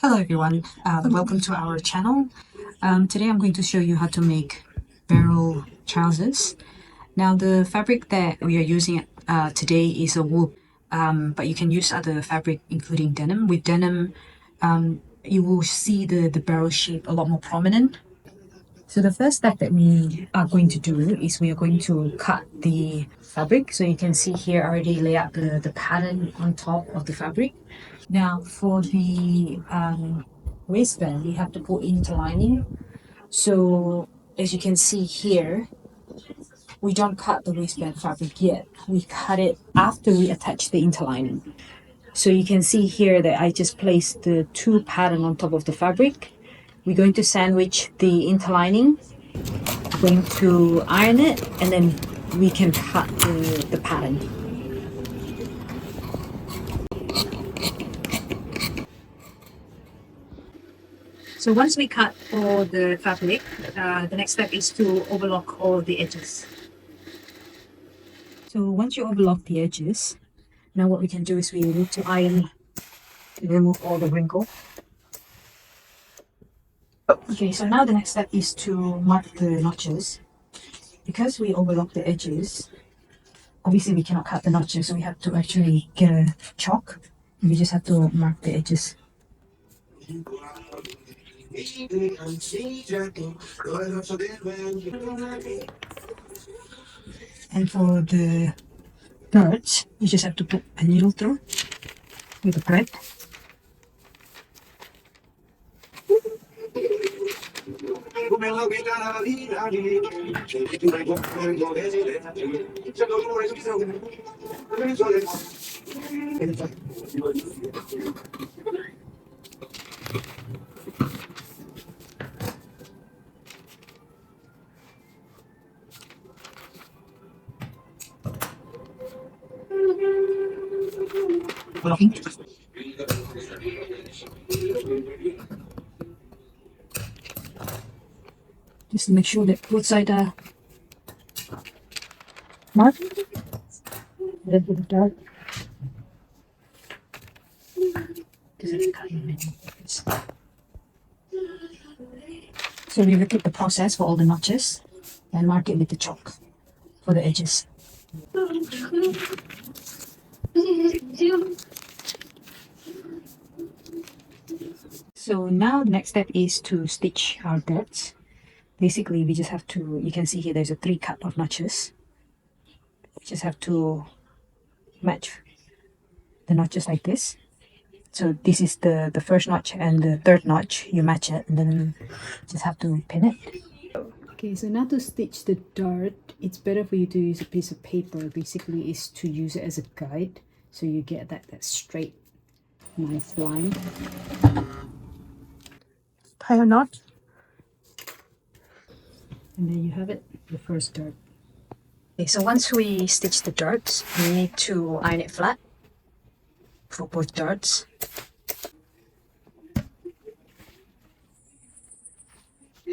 Hello everyone, welcome to our channel. Today I'm going to show you how to make barrel trousers. Now the fabric that we are using today is a wool, but you can use other fabric including denim. With denim, you will see the barrel shape a lot more prominent. So the first step that we are going to do is we are going to cut the fabric. So you can see here I already lay out the pattern on top of the fabric. Now for the waistband, we have to put interlining. So as you can see here, we don't cut the waistband fabric yet. We cut it after we attach the interlining. So you can see here that I just placed the two pattern on top of the fabric. We're going to sandwich the interlining. We're going to iron it, and then we can cut the pattern. So once we cut all the fabric, the next step is to overlock all the edges. So once you overlock the edges, now what we can do is we need to iron to remove all the wrinkle. Okay, so now the next step is to mark the notches. Because we overlock the edges, obviously we cannot cut the notches, so we have to actually get a chalk, and we just have to mark the edges. And for the darts, you just have to put a needle through with a thread. Just to make sure that both sides are marked. Then put the dart. So we repeat the process for all the notches and mark it with the chalk for the edges. So now the next step is to stitch our darts. Basically, we just have to, you can see here there's a 3 cut of notches. We just have to match the notches like this. So this is the first notch and the third notch, you match it, and then just have to pin it. Okay, so now to stitch the dart, it's better for you to use a piece of paper. Basically, is to use it as a guide, so you get that straight, nice line. Tie a knot. And there you have it, the first dart. Okay, so once we stitch the darts, we need to iron it flat for both darts.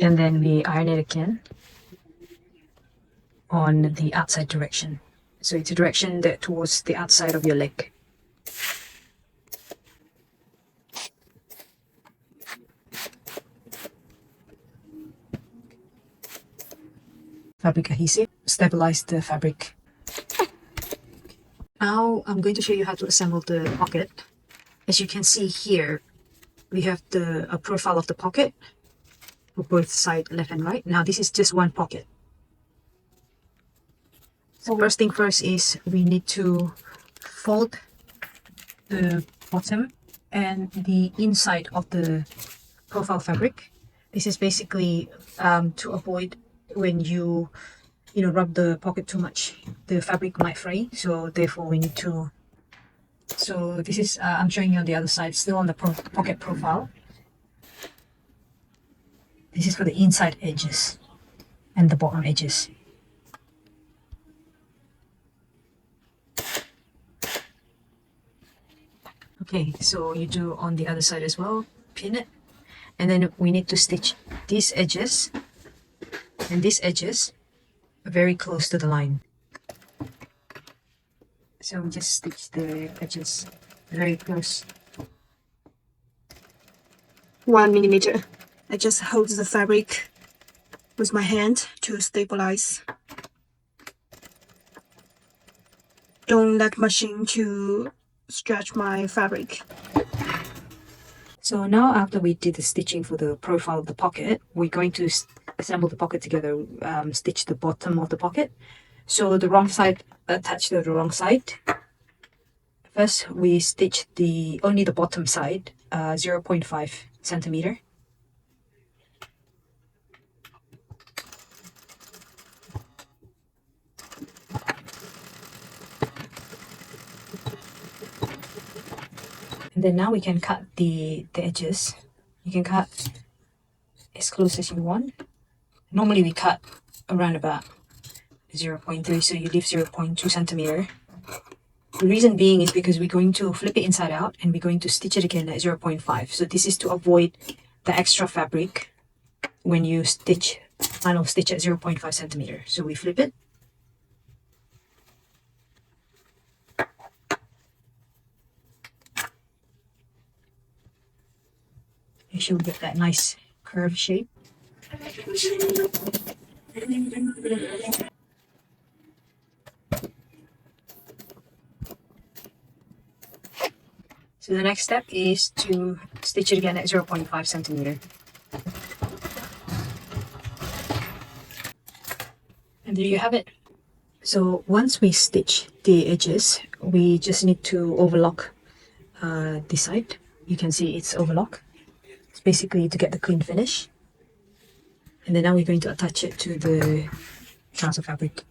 And then we iron it again on the outside direction. So it's a direction that towards the outside of your leg. Fabric adhesive, stabilize the fabric. Now I'm going to show you how to assemble the pocket. As you can see here, we have a profile of the pocket for both side, left and right. Now this is just one pocket. So first thing first is we need to fold the bottom and the inside of the profile fabric. This is basically to avoid when you rub the pocket too much, the fabric might fray. So therefore we need to. So this is I'm showing you on the other side, still on the pocket profile. This is for the inside edges and the bottom edges. Okay, so you do on the other side as well, pin it, and then we need to stitch these edges and these edges very close to the line. So we just stitch the edges very close. 1 millimeter. I just hold the fabric with my hand to stabilize. Don't let machine to stretch my fabric. So now after we did the stitching for the profile of the pocket, we're going to assemble the pocket together, stitch the bottom of the pocket. So the wrong side attached to the wrong side. First, we stitch only the bottom side, 0.5 centimeter. And then now we can cut the edges. You can cut as close as you want. Normally we cut around about 0.3, so you leave 0.2 centimeter. The reason being is because we're going to flip it inside out and we're going to stitch it again at 0.5. So this is to avoid the extra fabric when you final stitch at 0.5 centimeter. So we flip it. You should get that nice curved shape. So the next step is to stitch it again at 0.5 centimeter. And there you have it. So once we stitch the edges, we just need to overlock this side. You can see it's overlock. It's basically to get the clean finish. And then now we're going to attach it to the trouser fabric.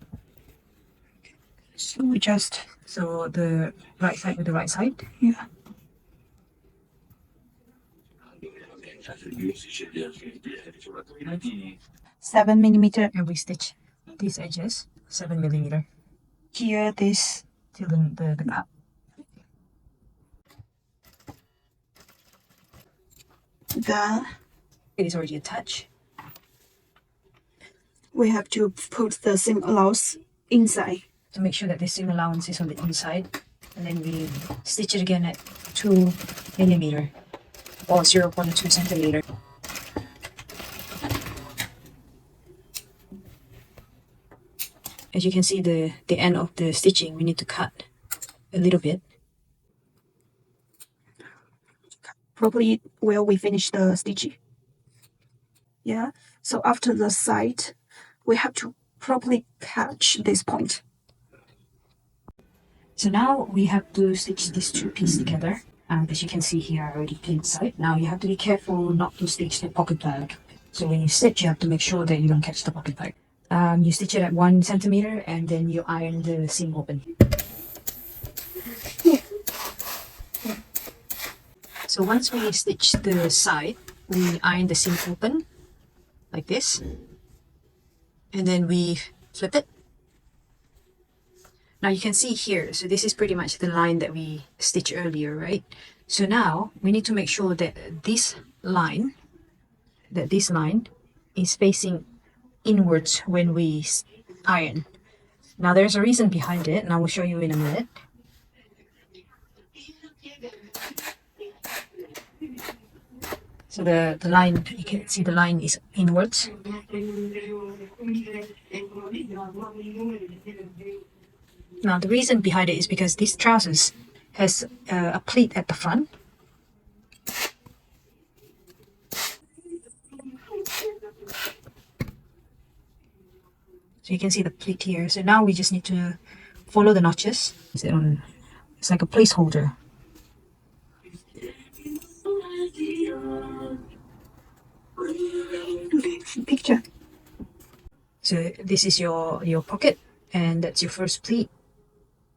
So we just the right side with the right side. yeah. 7 millimeter. And we stitch these edges 7 millimeter Here this till the gap. It is already attached. We have to put the seam allowance inside. To make sure that the seam allowance is on the inside. And then we stitch it again at 2 millimeter or 0.2 centimeter. As you can see, the end of the stitching, we need to cut a little bit. Probably where we finish the stitching. Yeah. So after the side, we have to properly catch this point. So now we have to stitch these two pieces together. As you can see here, I already pinned side. Now you have to be careful not to stitch the pocket bag. So when you stitch, you have to make sure that you don't catch the pocket bag. You stitch it at 1 centimeter and then you iron the seam open. So once we stitch the side, we iron the seam open like this. And then we flip it. Now you can see here, so this is pretty much the line that we stitched earlier, right? So now we need to make sure that this line is facing inwards when we iron. Now there's a reason behind it, and I will show you in a minute. So the line, you can see the line is inwards. Now the reason behind it is because this trousers has a pleat at the front. So you can see the pleat here. So now we just need to follow the notches. It's like a placeholder. Picture. So this is your pocket, and that's your first pleat,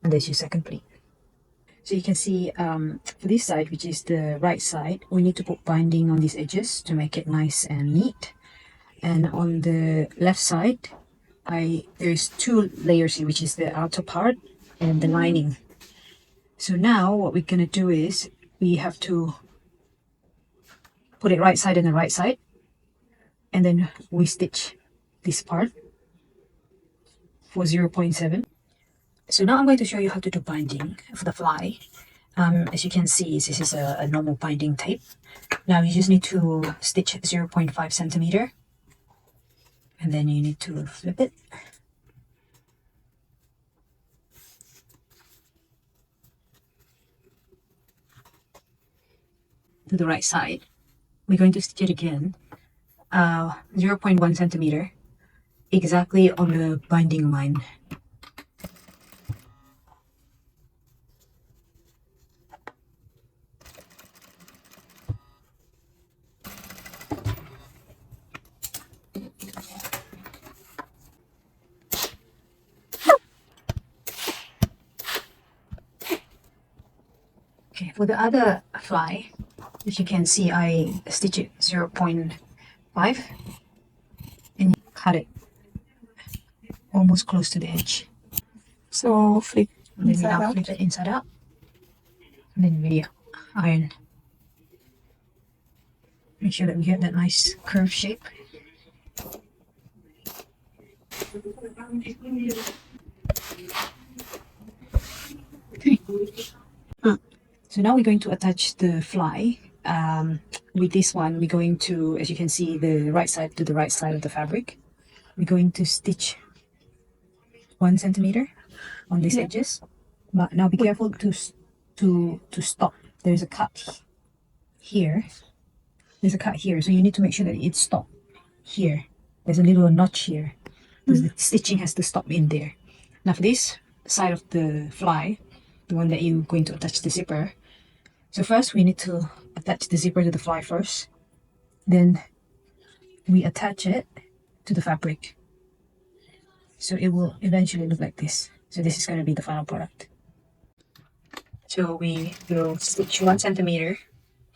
and that's your second pleat. So you can see for this side, which is the right side, we need to put binding on these edges to make it nice and neat. And on the left side, there's 2 layers here, which is the outer part and the lining. So now what we're going to do is we have to put it right side and the right side, and then we stitch this part for 0.7. So now I'm going to show you how to do binding for the fly. As you can see, this is a normal binding tape. Now you just need to stitch 0.5 centimeter, and then you need to flip it. To the right side. We're going to stitch it again, 0.1 centimeter, exactly on the binding line. Okay, for the other fly, as you can see, I stitch it 0.5 and cut it almost close to the edge. So flip And then we inside now out. flip it inside out. And then we iron. Make sure that we get that nice curved shape. Okay. So now we're going to attach the fly. With this one, we're going to, as you can see, the right side to the right side of the fabric. We're going to stitch 1 centimeter on these edges. But now be careful to stop. There's a cut here. There's a cut here, so you need to make sure that it's stopped here. There's a little notch here. Because the stitching has to stop in there. Now for this side of the fly, the one that you're going to attach the zipper, so first we need to attach the zipper to the fly first. Then we attach it to the fabric. So it will eventually look like this. So this is going to be the final product. So we will stitch 1 centimeter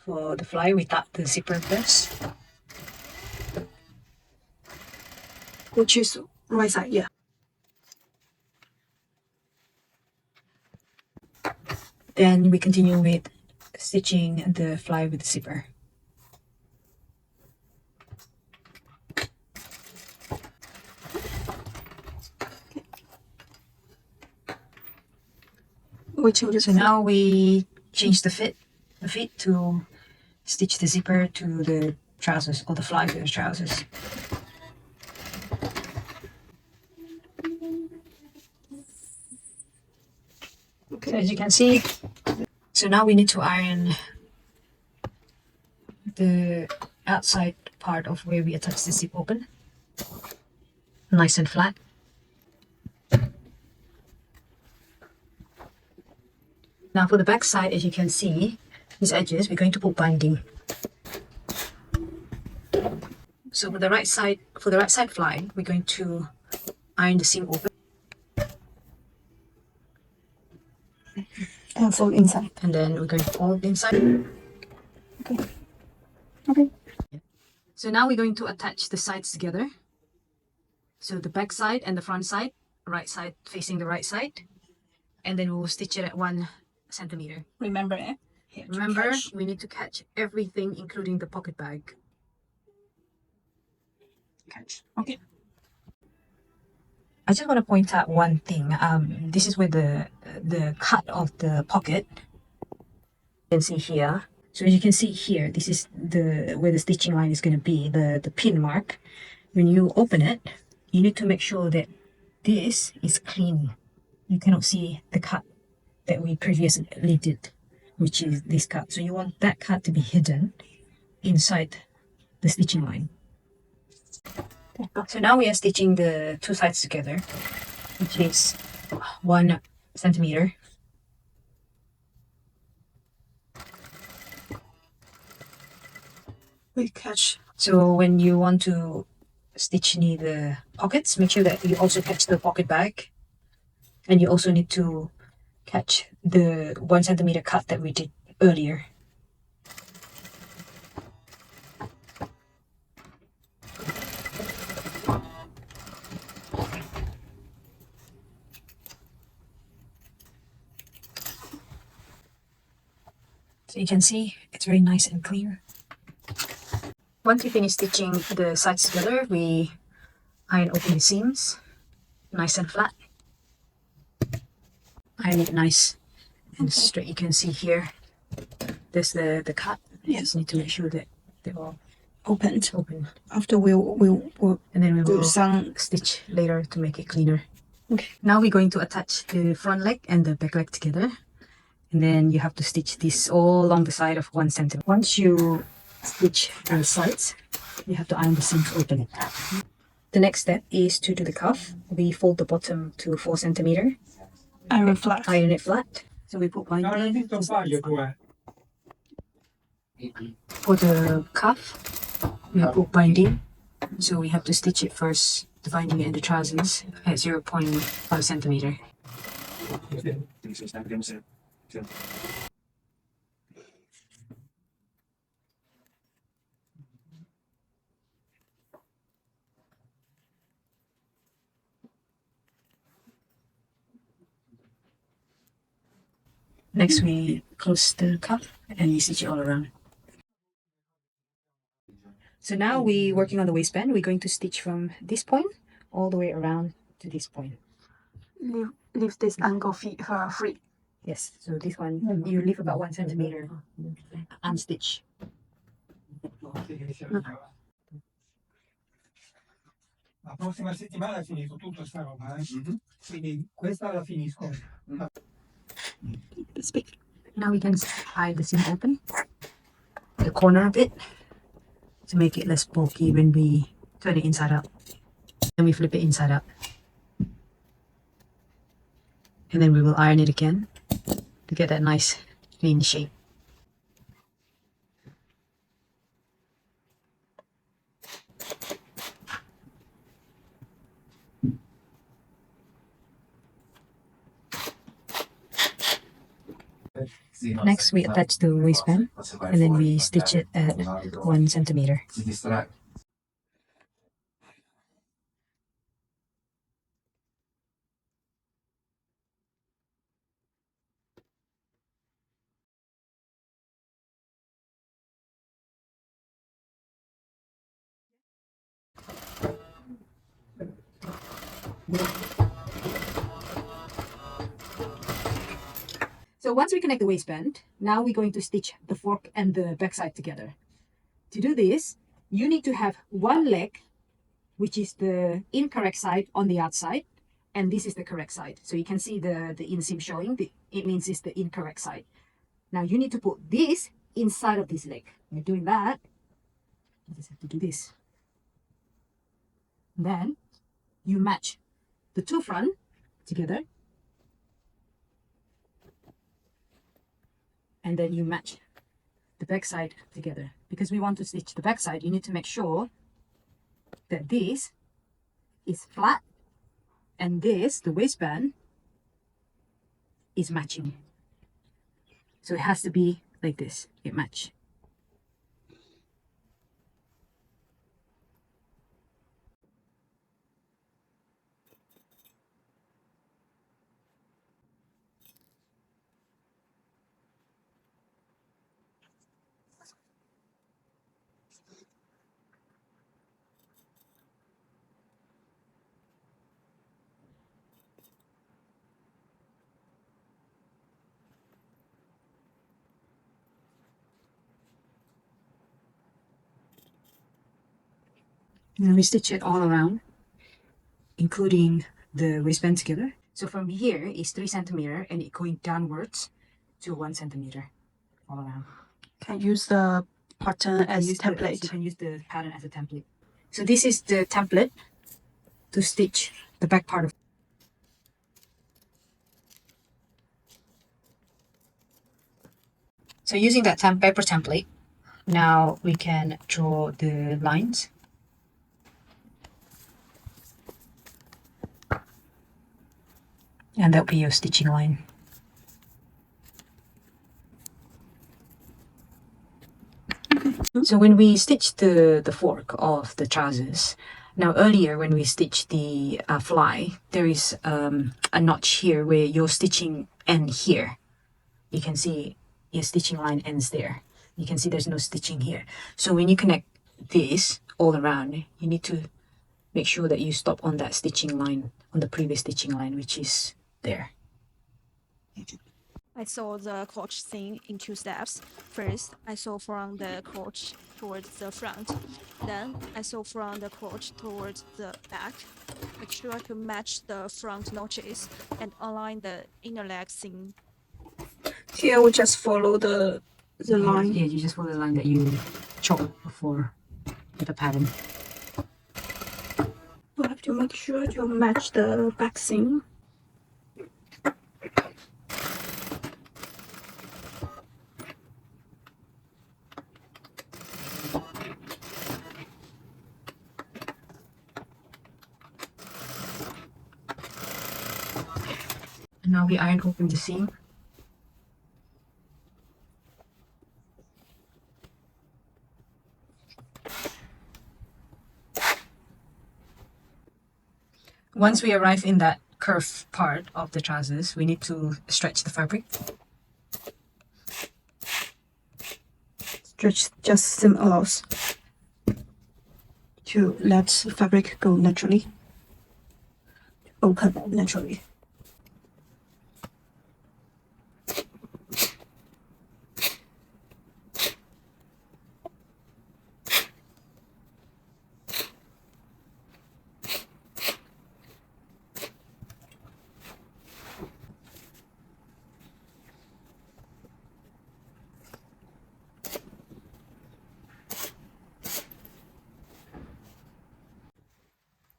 for the fly without the zipper first. Which is right side, yeah. Then we continue with stitching the fly with the zipper. So now we change the feet to stitch the zipper to the trousers, or the fly to the trousers. Okay, so as you can see, so now we need to iron the outside part of where we attach the zip open, nice and flat. Now for the back side, as you can see, these edges, we're going to put binding. So for the right side fly, we're going to iron the seam open. And fold inside. And then we're going to fold inside. Okay. Okay. So now we're going to attach the sides together. So the back side and the front side, right side facing the right side. And then we'll stitch it at 1 centimeter. Remember, Remember, we need to catch everything, including the pocket bag. Catch. Okay. I just want to point out one thing. This is where the cut of the pocket. You can see here. So as you can see here, this is where the stitching line is going to be, the pin mark. When you open it, you need to make sure that this is clean. You cannot see the cut that we previously did, which is this cut. So you want that cut to be hidden inside the stitching line. So now we are stitching the two sides together, which is 1 centimeter. We catch. So when you want to stitch near the pockets, make sure that you also catch the pocket bag. And you also need to catch the 1 centimeter cut that we did earlier. So you can see it's very nice and clear. Once we finish stitching the sides together, we iron open the seams, nice and flat. Iron it nice and straight. You can see here, there's the cut. You Yes. just need to make sure that they're all Opened. open. After we'll And then we do will some. stitch later to make it cleaner. Okay. Now we're going to attach the front leg and the back leg together. And then you have to stitch this all along the side of 1 centimeter. Once you stitch the sides, you have to iron the seams open. The next step is to do the cuff. We fold the bottom to 4 centimeter. Iron flat. Iron it flat. So we put binding. For the cuff, we put binding. So we have to stitch it first, the binding and the trousers at 0.5 centimeter. Next we close the cuff and we stitch it all around. So now we're working on the waistband. We're going to stitch from this point all the way around to this point. Leave this angle free. Yes, so this one, you leave about 1 centimeter unstitched. La prossima settimana è finito tutta sta roba, quindi questa la finisco. Now we can hide the seam open, the corner a bit, to make it less bulky when we turn it inside out. Then we flip it inside out. And then we will iron it again to get that nice clean shape. Next, we attach the waistband and then we stitch it at 1 centimeter. So once we connect the waistband, now we're going to stitch the fork and the backside together. To do this, you need to have one leg, which is the incorrect side on the outside, and this is the correct side. So you can see the inseam showing, it means it's the incorrect side. Now you need to put this inside of this leg. By doing that, you just have to do this. Then you match the two front together, and then you match the back side together. Because we want to stitch the back side, you need to make sure that this is flat and this, the waistband, is matching. So it has to be like this, it match. And we stitch it all around, including the waistband together. So from here is 3 centimeter and it going downwards to 1 centimeter all around. Can use the pattern as template. You can use the pattern as a template. So this is the template to stitch the back part of. So using that paper template, now we can draw the lines. And that'll be your stitching line. So when we stitch the fork of the trousers, now earlier when we stitched the fly, there is a notch here where your stitching end here. You can see your stitching line ends there. You can see there's no stitching here. So when you connect this all around, you need to make sure that you stop on that stitching line, on the previous stitching line, which is there. I saw the crotch seam in 2 steps. First, I sew from the crotch towards the front. Then, I sew from the crotch towards the back. Make sure to match the front notches and align the inner leg seam. Here, we just follow the line. Yeah, you just follow the line that you chalk before with the pattern. We have to make sure to match the back seam. And now we iron open the seam. Once we arrive in that curved part of the trousers, we need to stretch the fabric. Stretch just seam allows to let fabric go naturally, open naturally.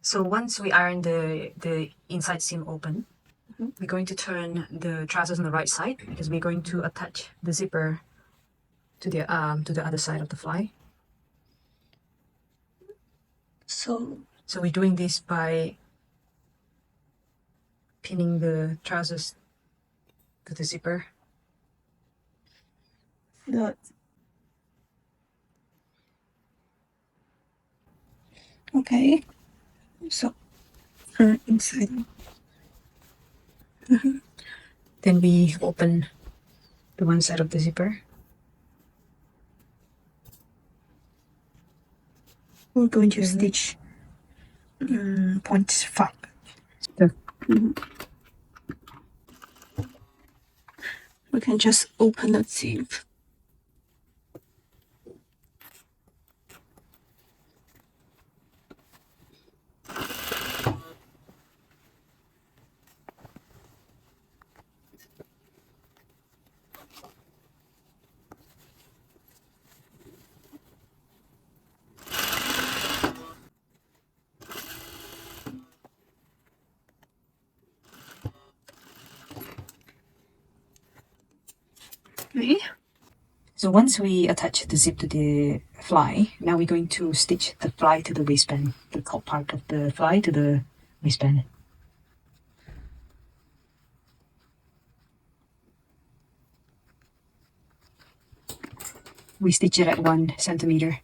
So once we iron the inside seam open, we're going to turn the trousers on the right side because we're going to attach the zipper to the other side of the fly. So we're doing this by pinning the trousers to the zipper. Okay, so inside. Then we open the one side of the zipper. We're going to stitch 0.5. We can just open the zip. Okay. So once we attach the zip to the fly, now we're going to stitch the fly to the waistband, the top part of the fly to the waistband. We stitch it at 1 centimeter.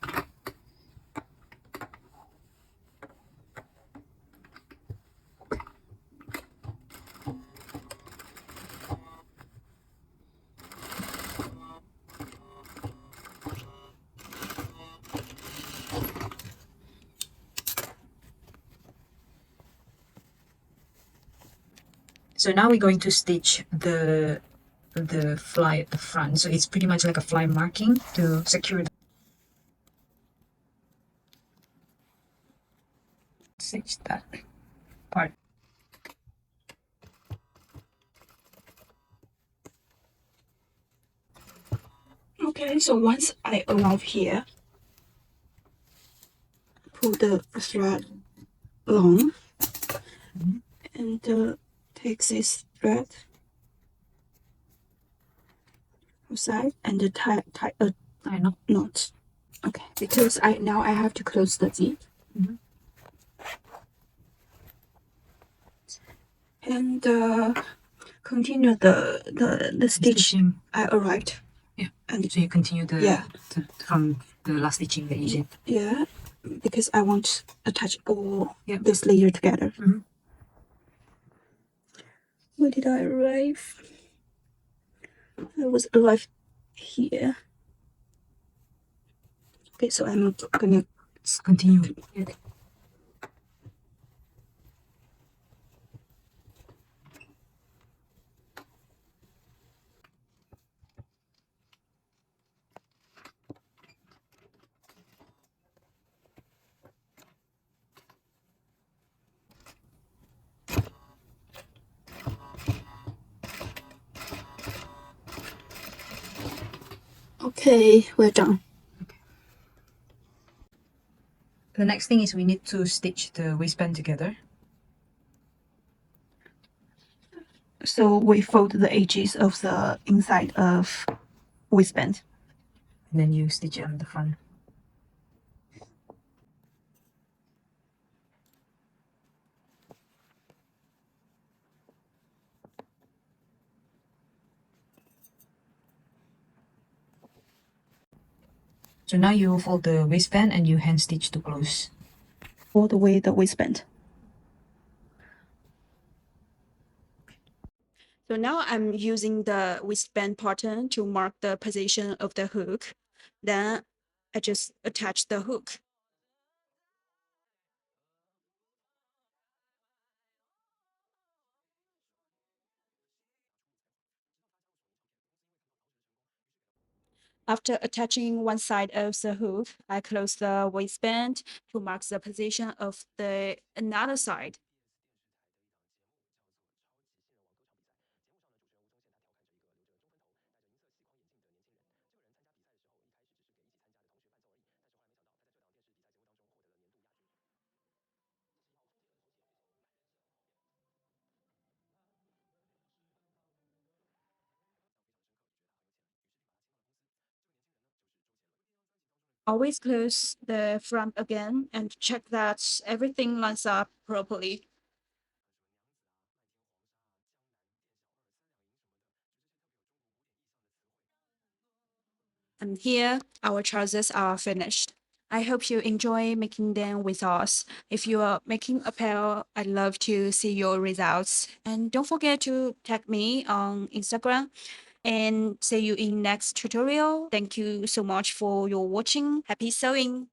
So now we're going to stitch the fly at the front. So it's pretty much like a fly marking to secure the stitch that part. Okay, so once I arrive here, pull the thread along and take this thread outside and tie a knot. Okay, because now I have to close the zip. And continue the stitching. I arrived. Yeah, and so you continue from the last stitching that you did. Yeah, because I want to attach all this layer together. Where did I arrive? I was arrived here. Okay, so I'm gonna continue. Okay, we're done. The next thing is we need to stitch the waistband together. So we fold the edges of the inside of waistband. And then you stitch it on the front. So now you fold the waistband and you hand stitch to close. Fold away the waistband. So now I'm using the waistband pattern to mark the position of the hook. Then I just attach the hook. After attaching one side of the hook, I close the waistband to mark the position of the another side. Always close the front again and check that everything lines up properly. And here, our trousers are finished. I hope you enjoy making them with us. If you are making a pair, I'd love to see your results. And don't forget to tag me on Instagram. And see you in next tutorial. Thank you so much for your watching. Happy sewing!